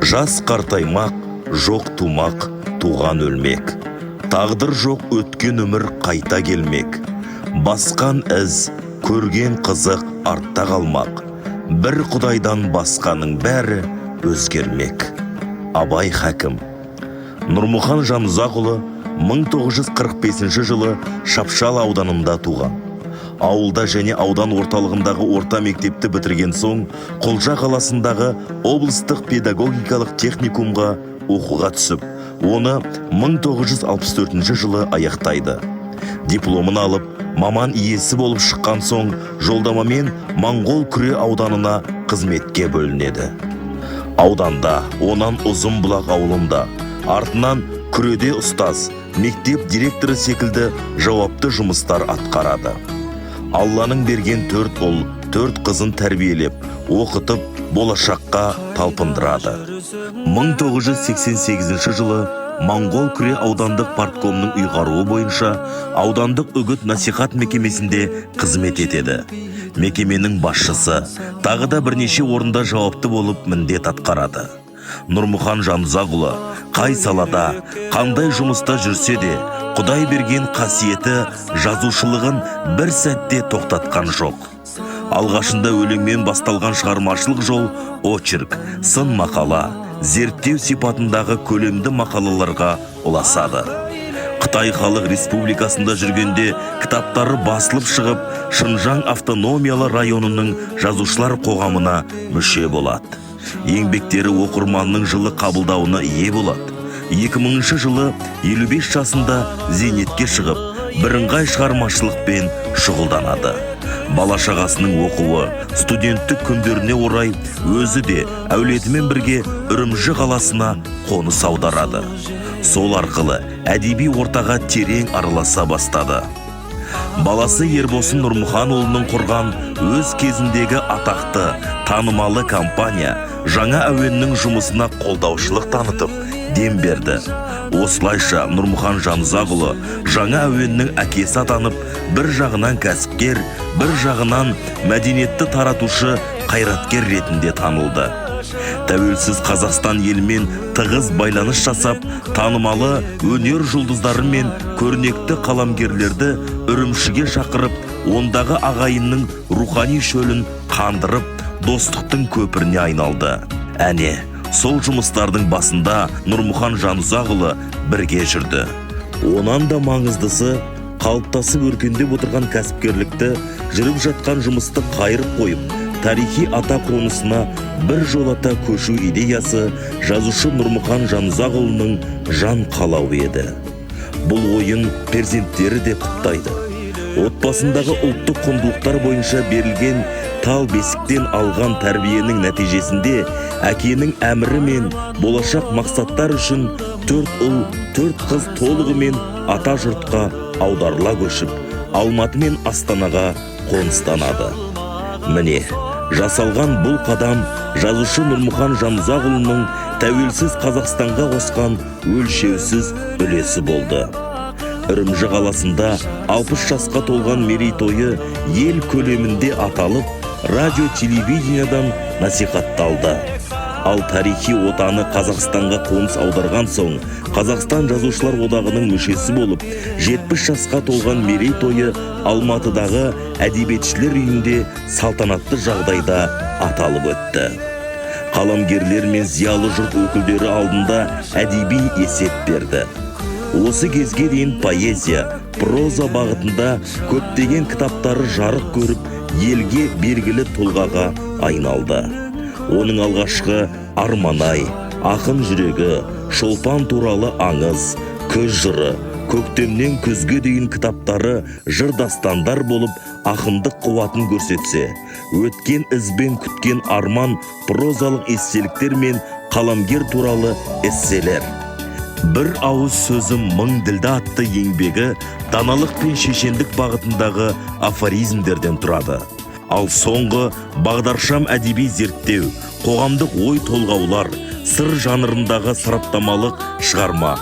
Жас қартаймақ, жоқ тумақ, туған өлмек. Тағдыр жоқ өткен өмір қайта келмек. Басқан із, көрген қызық артта қалмақ. Бір құдайдан басқаның бәрі өзгермек. Абай Хәкім. Нұрмұхан Жанұзақұлы 1945 жылы Шапшал ауданында туған. Ауылда және аудан орталығындағы орта мектепті бітірген соң, Құлжа қаласындағы облыстық педагогикалық техникумға оқуға түсіп, оны 1964 жылы аяқтайды. Дипломын алып, маман иесі болып шыққан соң, жолдамамен Моңғол Күре ауданына қызметке бөлінеді. Ауданда, онан Ұзынбұлақ ауылында, артынан Күреде ұстаз, мектеп директоры секілді жауапты жұмыстар атқарады. Алланың берген 4 ұл, 4 қызын тәрбиелеп, оқытып, болашаққа талпындырады. 1988 жылы Моңғол Күре аудандық парткомның ұйғаруы бойынша аудандық үгіт-насихат мекемесінде қызмет етеді. Мекеменің басшысы, тағы да бірнеше орында жауапты болып міндет атқарады. Нұрмұхан Жанұзақұлы қай салада, қандай жұмыста жүрсе де, Құдай берген қасиеті жазушылығын бір сәтте тоқтатқан жоқ. Алғашында өлеңмен басталған шығармашылық жол очерк, сын мақала, зерттеу сипатындағы көлемді мақалаларға ұласады. Қытай Халық Республикасында жүргенде кітаптары басылып шығып, Шыңжаң автономиялы районының жазушылар қоғамына мүше болады. Еңбектері оқырманның жылы қабылдауына ие болады. 2000 жылы 55 жасында зейнетке шығып, бірыңғай шығармашылықпен шұғылданады. Бала-шағасының оқуы, студенттік күндеріне орай өзі де әулетімен бірге Үрімжі қаласына қоныс аударады. Сол арқылы әдеби ортаға терең араласа бастады. Баласы Ербосын Нұрмұханұлының құрған өз кезіндегі атақты, танымалы компания жаңа әуеннің жұмысына қолдаушылық танытып, дем берді. Осылайша Нұрмұхан Жанұзақұлы жаңа әуеннің әкесі атанып, бір жағынан кәсіпкер, бір жағынан мәдениетті таратушы қайраткер ретінде танылды. Тәуелсіз Қазақстан елімен тығыз байланыс жасап, танымалы өнер жұлдыздары мен көрнекті қаламгерлерді Үрімшіге шақырып, ондағы ағайынның рухани шөлін қандырып, достықтың көпіріне айналды. Әне, сол жұмыстардың басында Нұрмұхан Жанұзақұлы бірге жүрді. Онан да маңыздысы, қалыптасып өркендеп отырған кәсіпкерлікті, жүріп жатқан жұмысты қайырып қойып, тарихи ата қонысына бір жолата көшу идеясы жазушы Нұрмұхан Жанұзақұлының жан қалауы еді. Бұл ойын перзенттері де құптайды. Отбасындағы ұлттық құндылықтар бойынша берілген тал бесіктен алған тәрбиенің нәтижесінде әкенің әмірі мен болашақ мақсаттар үшін 4 ұл, 4 қыз толығымен ата жұртқа аударыла көшіп, Алматы мен Астанаға қоныстанады. Міне, жасалған бұл қадам жазушы Нұрмұхан Жанұзақұлының тәуелсіз Қазақстанға қосқан өлшеусіз үлесі болды. Үрімжі қаласында 60 жасқа толған мерейтойы ел көлемінде аталып, радио-телевидениедан насихатталды. Ал тарихи отаны Қазақстанға қоныс аударған соң, Қазақстан жазушылар одағының мүшесі болып, 70 жасқа толған мерейтойы Алматыдағы әдебиетшілер үйінде салтанатты жағдайда аталып өтті. Қаламгерлер мен зиялы жұрт өкілдері алдында әдеби есеп берді. Осы кезге дейін поэзия, проза бағытында көптеген кітаптары жарық көріп, елге белгілі тұлғаға айналды. Оның алғашқы Арманай, Ақын жүрегі, Шолпан туралы аңыз, Көз жыры, Көктемнен күзге дейін кітаптары жыр дастандар болып, ақындық қуатын көрсетсе, Өткен ізбен күткен арман прозалық эсселіктер мен қаламгер туралы эсселер. Бір ауыз сөзім мың ділді атты еңбегі даналық пен шешендік бағытындағы афоризмдерден тұрады. Ал соңғы бағдаршам әдеби зерттеу, қоғамдық ой толғаулар, сыр жанрындағы сараптамалық шығарма.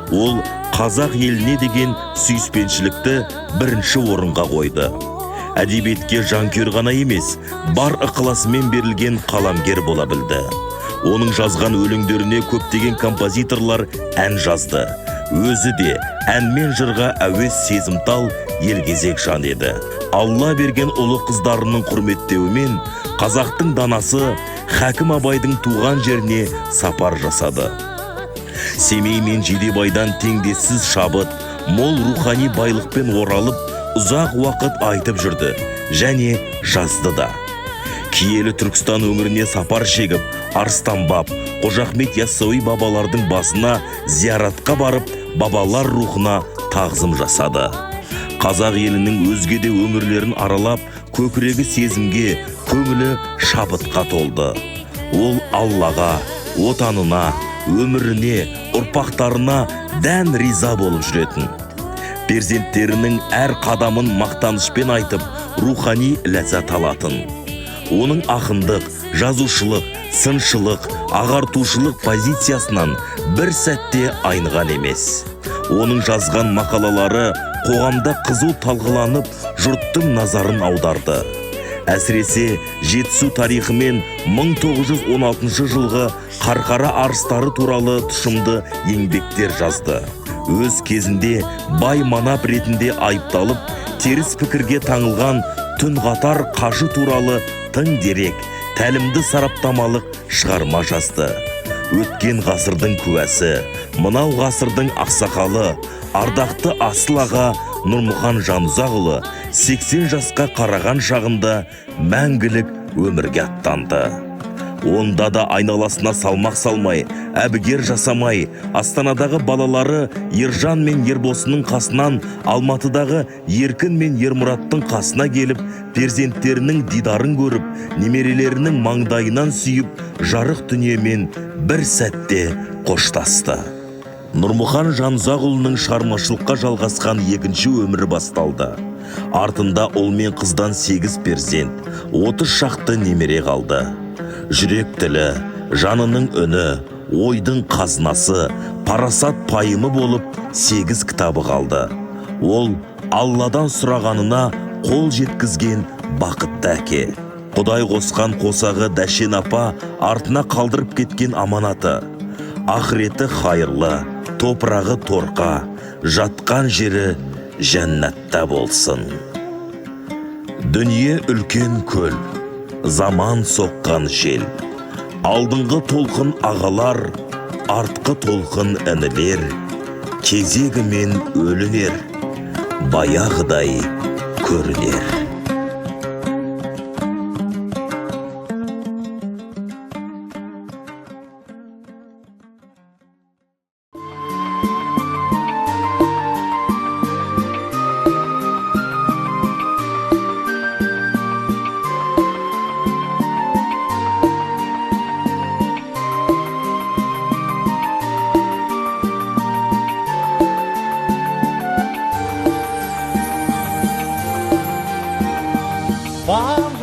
Ол қазақ еліне деген сүйіспеншілікті бірінші орынға қойды. Әдебиетке жанкүйер ғана емес, бар ықыласымен берілген қаламгер бола білді. Оның жазған өлеңдеріне көптеген композиторлар ән жазды. Өзі де әнмен жырға әуес сезімтал елгезек жан еді. Алла берген ұлы қыздарының құрметтеуімен қазақтың данасы Хәкім Абайдың туған жеріне сапар жасады. Семей мен Жидебайдан теңдессіз шабыт, мол рухани байлықпен оралып, ұзақ уақыт айтып жүрді және жазды да. Киелі Түркістан өңіріне сапар шегіп, Арыстанбап, Қожа Ахмет Яссауи бабалардың басына зияратқа барып, бабалар рухына тағзым жасады. Қазақ елінің өзге де өңірлерін аралап, көкірегі сезімге, көңілі шабытқа толды. Ол Аллаға, отанына, өміріне, ұрпақтарына дән риза болып жүретін. Перзенттерінің әр қадамын мақтанышпен айтып, рухани ләззат алатын. Оның ақындық, жазушылық, сыншылық, ағартушылық позициясынан бір сәтте айныған емес. Оның жазған мақалалары қоғамда қызу талқыланып, жұрттың назарын аударды. Әсіресе Жетісу тарихы мен 1916 жылғы Қарқара арыстары туралы тұшымды еңбектер жазды. Өз кезінде бай манап ретінде айыпталып, теріс пікірге таңылған Түнғатар қажы туралы тың дерек, тәлімді сараптамалық шығарма жазды. Өткен ғасырдың куәсі, мынау ғасырдың ақсақалы, ардақты Асыл аға Нұрмұхан Жанұзақұлы 80 жасқа қараған шағында мәңгілік өмірге аттанды. Онда да айналасына салмақ салмай, әбігер жасамай, Астанадағы балалары Ержан мен Ербосының қасынан Алматыдағы Еркін мен Ермұраттың қасына келіп, перзенттерінің дидарын көріп, немерелерінің маңдайынан сүйіп, жарық дүниемен бір сәтте қоштасты. Нұрмұхан Жанұзақұлының шығармашылыққа жалғасқан екінші өмірі басталды. Артында ұл мен қыздан 8 перзент, 30 шақты немере қалды. Жүрек тілі, жанының үні, ойдың қазынасы, парасат пайымы болып 8 кітабы қалды. Ол Алладан сұрағанына қол жеткізген бақытты әке. Құдай қосқан қосағы Дәшен апа артына қалдырып кеткен аманаты. Ақыреті хайырлы, топырағы торқа, жатқан жері жәннатта болсын. Дүние үлкен көл, заман соққан жел. Алдыңғы толқын ағалар, артқы толқын інілер. Кезегімен өлінер, баяғыдай көрінер.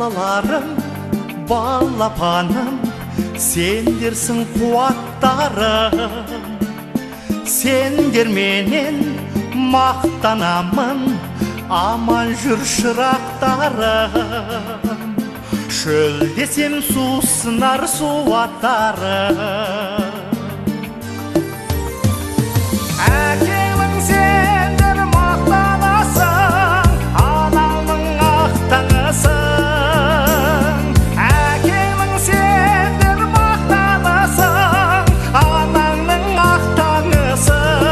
Балаларым, балапаным, сендерсің қуаттарым. Сендер менен мақтанамын, аман жүр шырақтарым. Шөл десем сусынар суаттарым. Әкеңнің сендер мақтанасың, анаңның ақтаңысың. Әкеңнің сендер мақтанасың, анаңның ақтаңысың.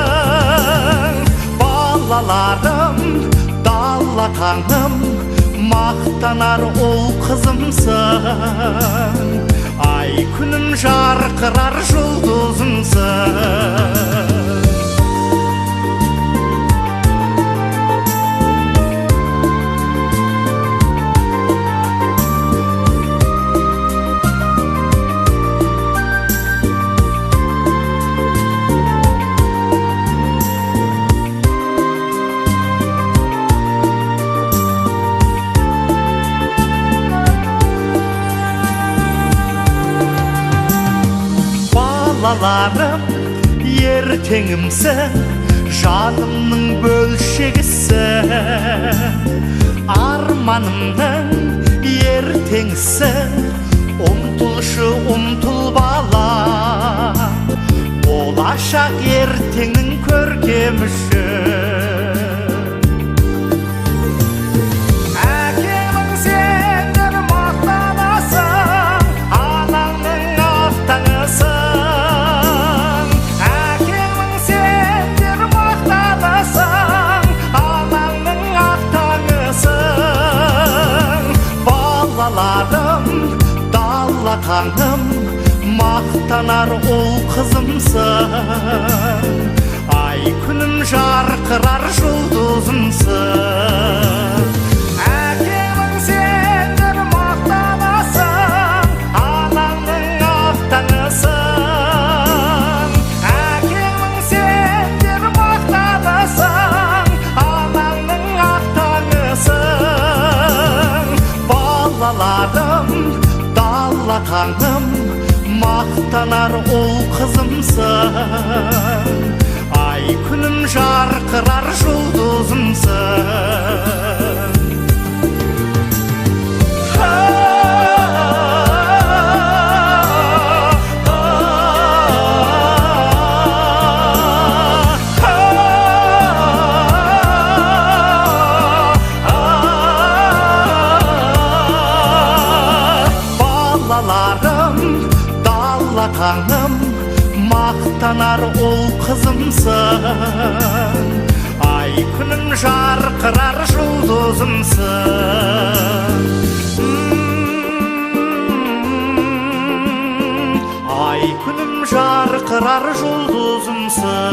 Балаларым, дала таңым, мақтанар ол қызымсың. Ай күнім жарқырар жұлдызымсың. Балаларым, ертеңімсің, жанымның бөлшегісің. Арманымның ертеңісің, ұмтылшы ұмтыл бала, болашақ ертеңнің көркеміші. Әкемің сендер мақтанасың, анаңның ақтаңысың. Әкемің сендер мақтанасың, анаңның ақтаңысың. Балаларым, дала қаңым, мақтанар ұл қызымсың. Ай күнім жарқырар жұлдызымсың. Әкемің сендер мақтанасың, анаңның ақтаңысың. Әкемің сендер мақтанасың, анаңның ақтаңысың. Балаларым, дала қаңым, мақтанар ұл қызымсың. Ай күнім жарқырар жұлдызымсың. Балаларым, дала қаңым, мақтанар ұл қызымсың. Ай күнім жарқырар жұлдызымсың. Ай күнім жарқырар жұлдызымсың.